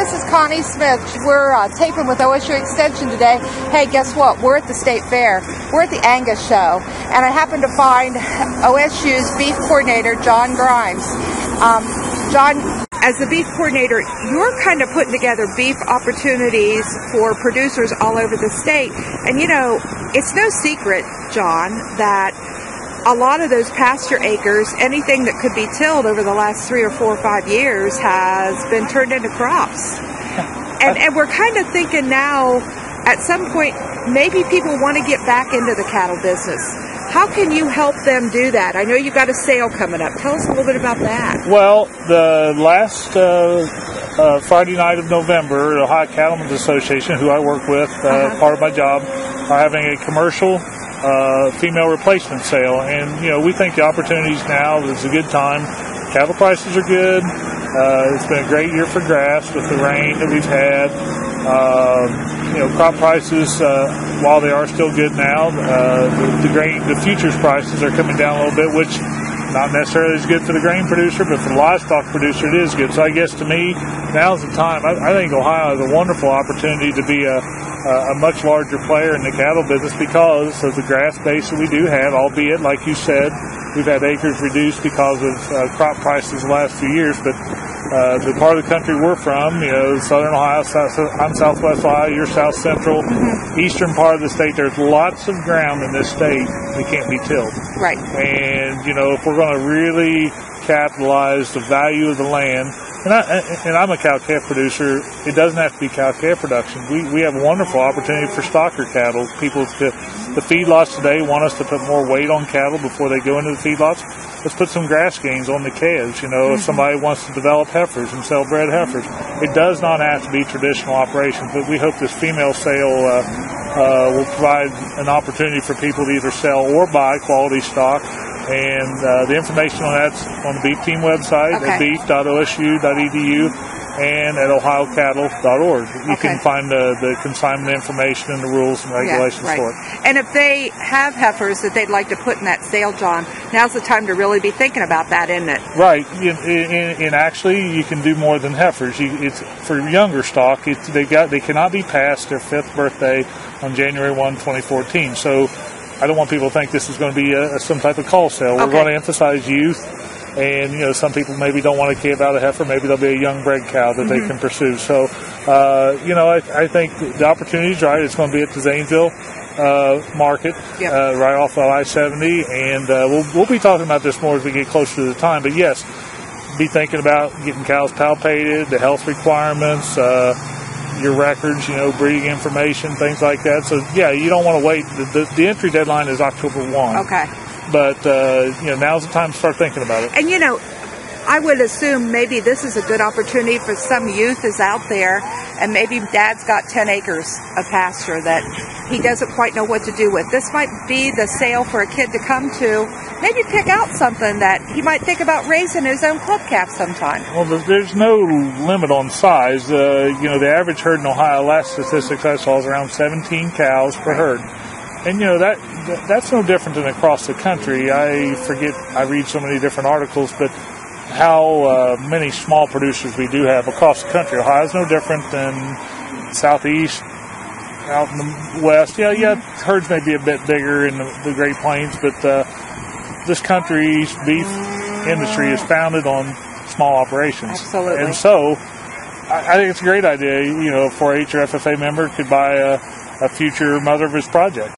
this is Connie Smith. We're taping with OSU Extension today. Hey, guess what? We're at the State Fair. We're at the Angus Show. And I happened to find OSU's beef coordinator, John Grimes. John, as the beef coordinator, you're kind of putting together beef opportunities for producers all over the state. And you know, it's no secret, John, that a lot of those pasture acres, anything that could be tilled over the last 3 or 4 or 5 years has been turned into crops. And we're kind of thinking now, at some point, maybe people want to get back into the cattle business. How can you help them do that? I know you've got a sale coming up. Tell us a little bit about that. Well, the last Friday night of November, the Ohio Cattlemen Association, who I work with, part of my job, are having a commercial female replacement sale, and you know, we think the opportunities now is a good time. Cattle prices are good. It's been a great year for grass with the rain that we've had. You know, crop prices, while they are still good now, the futures prices are coming down a little bit, which not necessarily is good for the grain producer, but for the livestock producer it is good. So I guess to me, now's the time. I think Ohio has a wonderful opportunity to be a much larger player in the cattle business because of the grass base that we do have, albeit, like you said, we've had acres reduced because of crop prices the last few years. But the part of the country we're from, you know, southern Ohio, I'm southwest Ohio, you're south central, eastern part of the state, there's lots of ground in this state that can't be tilled. Right. And, you know, if we're going to really capitalize the value of the land, and I'm a cow-calf producer, it doesn't have to be cow-calf production. We have a wonderful opportunity for stocker cattle. The feedlots today want us to put more weight on cattle before they go into the feedlots. Let's put some grass gains on the calves. You know, if somebody wants to develop heifers and sell bred heifers, it does not have to be traditional operations, but we hope this female sale will provide an opportunity for people to either sell or buy quality stock. And the information on that's on the Beef Team website at beef.osu.edu and at ohiocattle.org. You can find the consignment information and the rules and regulations for it. And if they have heifers that they'd like to put in that sale, John, now's the time to really be thinking about that, isn't it? Right. And actually, you can do more than heifers. It's for younger stock. They cannot be past their 5th birthday on January 1, 2014. So I don't want people to think this is going to be some type of call sale. We're going to emphasize youth. And, you know, some people maybe don't want to give out a heifer. Maybe there'll be a young bred cow that they can pursue. So, you know, I think the opportunity is right. It's going to be at the Zanesville market, right off of I-70. And we'll be talking about this more as we get closer to the time. But, yes, be thinking about getting cows palpated, the health requirements, your records, you know, breeding information, things like that. So, yeah, you don't want to wait. The entry deadline is October 1. Okay. But, you know, now's the time to start thinking about it. And, you know, I would assume maybe this is a good opportunity for some youth is out there, and maybe dad's got 10 acres of pasture that he doesn't quite know what to do with. This might be the sale for a kid to come to, maybe pick out something that he might think about raising his own club calf sometime. Well, there's no limit on size. You know, the average herd in Ohio, last statistics I saw, is around 17 cows per herd. And, you know, that's no different than across the country. I read so many different articles, but how many small producers we do have across the country. Ohio's no different than southeast, out in the west. Yeah, herds may be a bit bigger in the Great Plains, but this country's beef industry is founded on small operations. Absolutely. And so I think it's a great idea, you know, 4-H or FFA member could buy a future mother of his project.